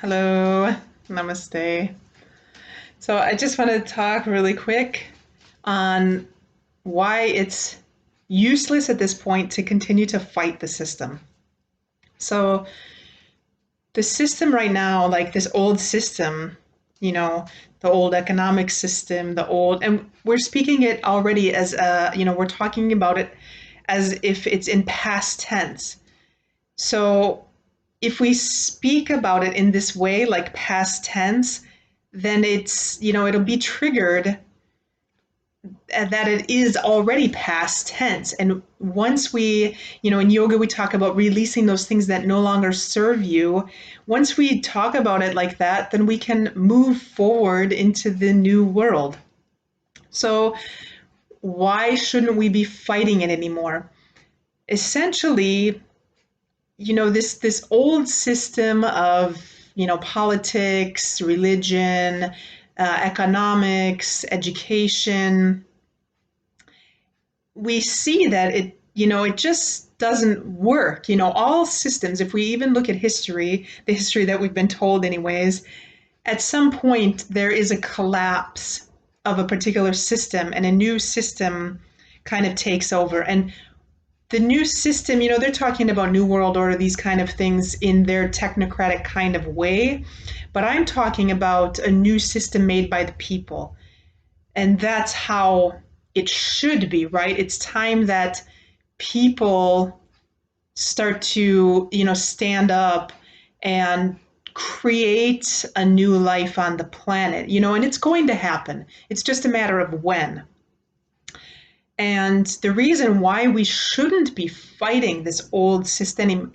Hello, namaste. So I just want to talk really quick on why it's useless at this point to continue to fight the system. So the system right now, like this old system, you know, the old economic system, and we're speaking it already as we're talking about it as if it's in past tense. So if we speak about it in this way, like past tense, then it'll be triggered that it is already past tense. And once in yoga, we talk about releasing those things that no longer serve you. Once we talk about it like that, then we can move forward into the new world. So, why shouldn't we be fighting it anymore? Essentially, this old system of politics, religion, economics, education, we see that it just doesn't work. All systems, if we even look at history, the history that we've been told anyways, at some point there is a collapse of a particular system and a new system kind of takes over. And the new system, they're talking about New World Order, these kind of things in their technocratic kind of way. But I'm talking about a new system made by the people. And that's how it should be, right? It's time that people start to, stand up and create a new life on the planet, and it's going to happen. It's just a matter of when. And the reason why we shouldn't be fighting this old system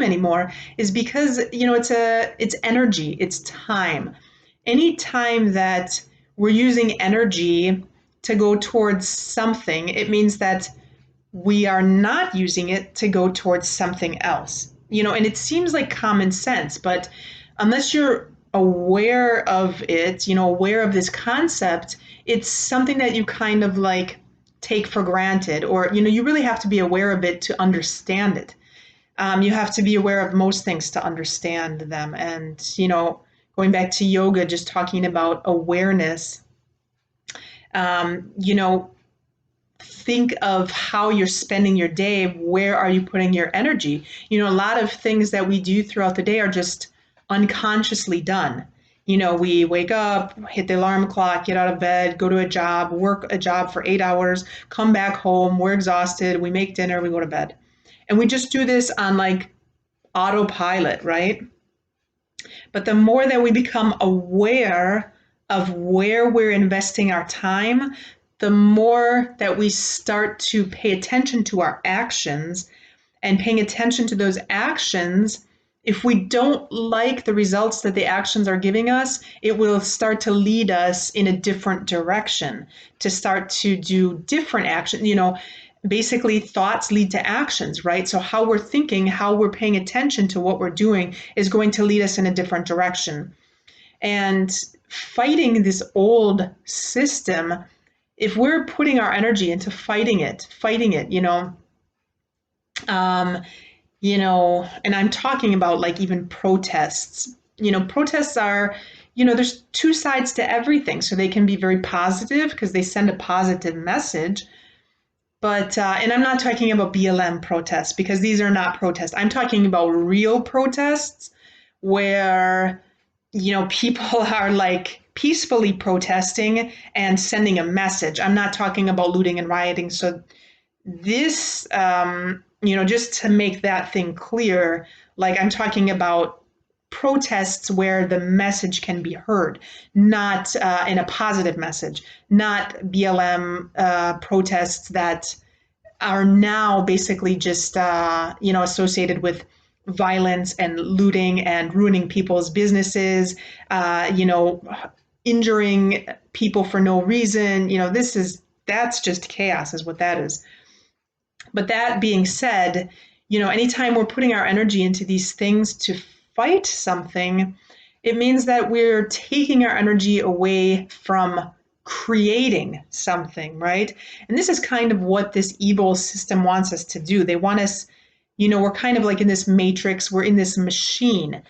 anymore is because it's energy, it's time. Any time that we're using energy to go towards something, it means that we are not using it to go towards something else. And it seems like common sense, but unless you're aware of it, aware of this concept, it's something that you kind of like take for granted, or you really have to be aware of it to understand it. You have to be aware of most things to understand them. And going back to yoga, just talking about awareness, you know think of how you're spending your day. Where are you putting your energy? A lot of things that we do throughout the day are just unconsciously done. We wake up, hit the alarm clock, get out of bed, go to a job, work a job for 8 hours, come back home, we're exhausted, we make dinner, we go to bed. And we just do this on like autopilot, right? But the more that we become aware of where we're investing our time, the more that we start to pay attention to our actions, and paying attention to those actions, if we don't like the results that the actions are giving us, it will start to lead us in a different direction, to start to do different action. Basically thoughts lead to actions, right? So how we're thinking, how we're paying attention to what we're doing is going to lead us in a different direction. And fighting this old system, if we're putting our energy into fighting it, and I'm talking about like even protests. Protests are, there's two sides to everything. So they can be very positive because they send a positive message. But, and I'm not talking about BLM protests because these are not protests. I'm talking about real protests where, people are like peacefully protesting and sending a message. I'm not talking about looting and rioting. So this, just to make that thing clear, like I'm talking about protests where the message can be heard, not in a positive message, not BLM protests that are now basically just, associated with violence and looting and ruining people's businesses, injuring people for no reason. That's just chaos is what that is. But that being said, anytime we're putting our energy into these things to fight something, it means that we're taking our energy away from creating something, right? And this is kind of what this evil system wants us to do. They want us, we're kind of like in this matrix, we're in this machine,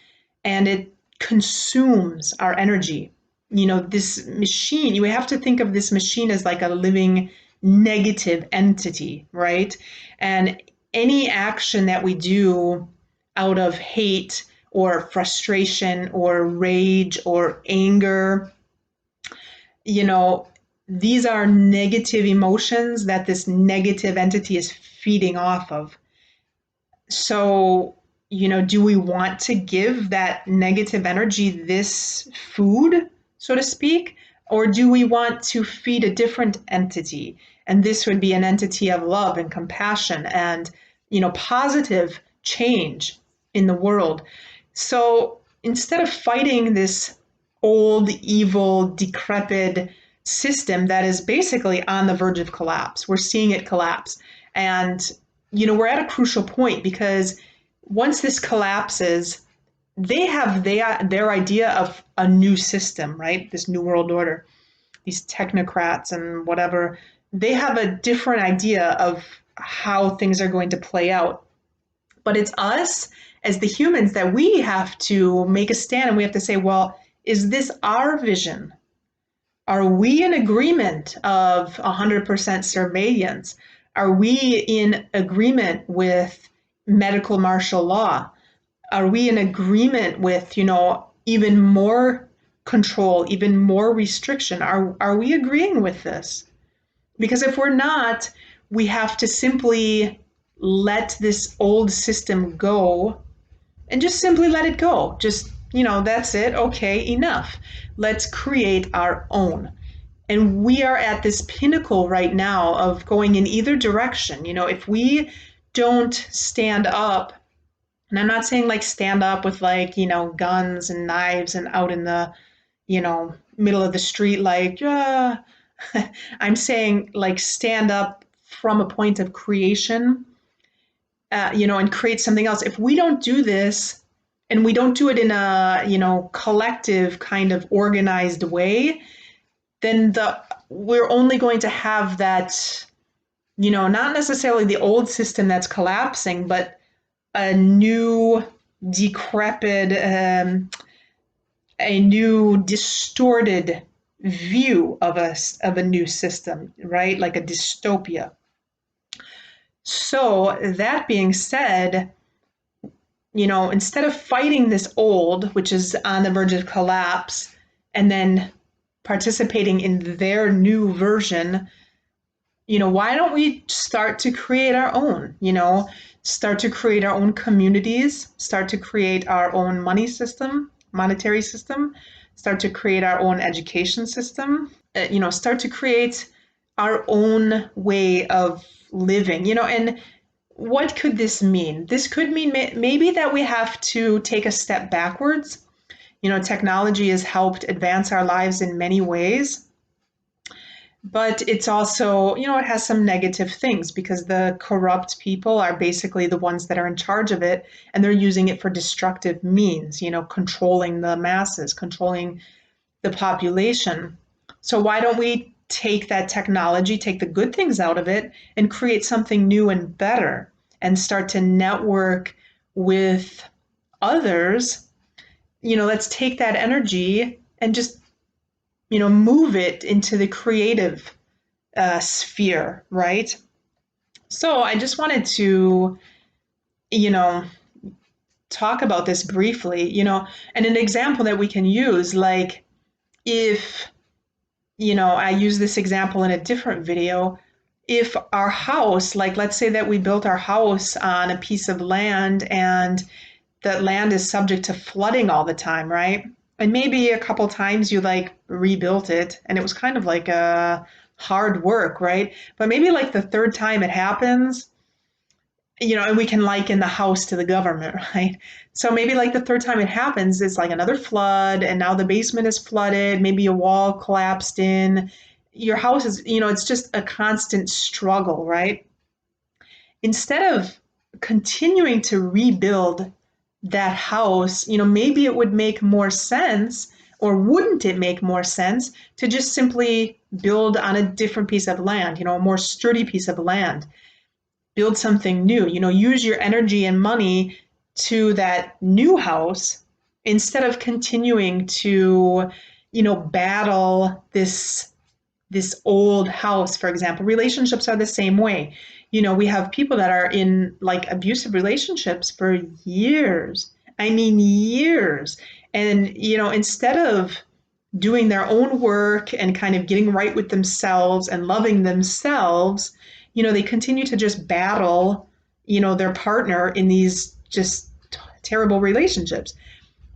and it consumes our energy. This machine, you have to think of this machine as like a living negative entity, right? And any action that we do out of hate or frustration or rage or anger, you know, these are negative emotions that this negative entity is feeding off of. So, do we want to give that negative energy this food, so to speak? Or do we want to feed a different entity? And this would be an entity of love and compassion and, positive change in the world. So instead of fighting this old, evil, decrepit system that is basically on the verge of collapse, we're seeing it collapse. And we're at a crucial point because once this collapses, they have their idea of a new system, right? This new world order, these technocrats and whatever, they have a different idea of how things are going to play out. But it's us as the humans that we have to make a stand and we have to say, well, is this our vision? Are we in agreement of 100% surveillance? Are we in agreement with medical martial law? Are we in agreement with, even more control, even more restriction? Are we agreeing with this? Because if we're not, we have to simply let this old system go and just simply let it go. Just, that's it. Okay, enough. Let's create our own. And we are at this pinnacle right now of going in either direction. If we don't stand up, and I'm not saying like stand up with like, guns and knives and out in the, middle of the street, like, I'm saying like stand up from a point of creation, and create something else. If we don't do this and we don't do it in a, collective kind of organized way, then we're only going to have that, not necessarily the old system that's collapsing, but a new decrepit, a new distorted view of a new system, right? Like a dystopia. So that being said, instead of fighting this old, which is on the verge of collapse, and then participating in their new version, why don't we start to create our own, start to create our own communities, start to create our own monetary system, start to create our own education system, start to create our own way of living, and what could this mean? This could mean maybe that we have to take a step backwards. Technology has helped advance our lives in many ways, but it's also, it has some negative things because the corrupt people are basically the ones that are in charge of it, and they're using it for destructive means, controlling the masses, controlling the population. So why don't we take that technology, take the good things out of it, and create something new and better, and start to network with others? Let's take that energy and just, move it into the creative sphere, right? So I just wanted to, talk about this briefly, and an example that we can use, like if, I use this example in a different video, if our house, like let's say that we built our house on a piece of land and that land is subject to flooding all the time, right? And maybe a couple times you like rebuilt it and it was kind of like a hard work, right? But maybe like the third time it happens, and we can liken the house to the government, right? So maybe like the third time it happens, it's like another flood and now the basement is flooded, maybe a wall collapsed in. Your house is, it's just a constant struggle, right? Instead of continuing to rebuild that house, maybe it would make more sense, or wouldn't it make more sense to just simply build on a different piece of land, a more sturdy piece of land, build something new, use your energy and money to that new house instead of continuing to, battle this old house. For example, relationships are the same way. We have people that are in like abusive relationships for years. I mean, years. And, instead of doing their own work and kind of getting right with themselves and loving themselves, they continue to just battle, their partner in these just terrible relationships.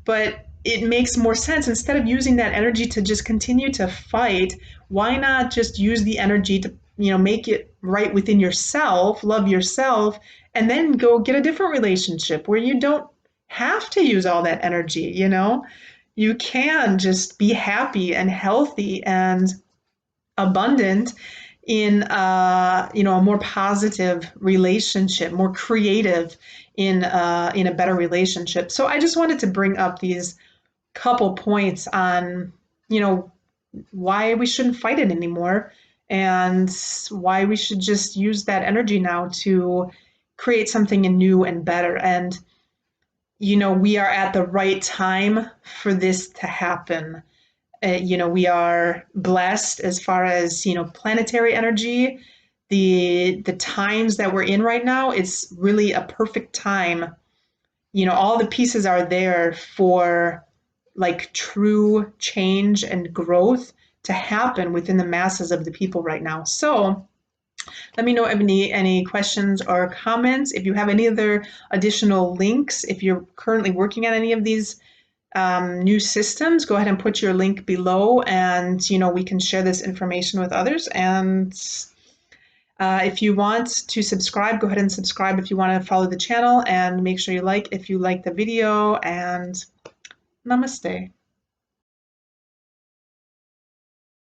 But it makes more sense, instead of using that energy to just continue to fight, why not just use the energy to, make it right within yourself, love yourself, and then go get a different relationship where you don't have to use all that energy. You can just be happy and healthy and abundant in a more positive relationship, more creative in a better relationship. So I just wanted to bring up these couple points on, why we shouldn't fight it anymore, and why we should just use that energy now to create something new and better. And we are at the right time for this to happen. We are blessed as far as, planetary energy. The times that we're in right now, it's really a perfect time. All the pieces are there for like true change and growth to happen within the masses of the people right now. So let me know if any questions or comments. If you have any other additional links, if you're currently working on any of these new systems, go ahead and put your link below, and we can share this information with others. And if you want to subscribe, go ahead and subscribe if you want to follow the channel, and make sure you like if you like the video. And namaste.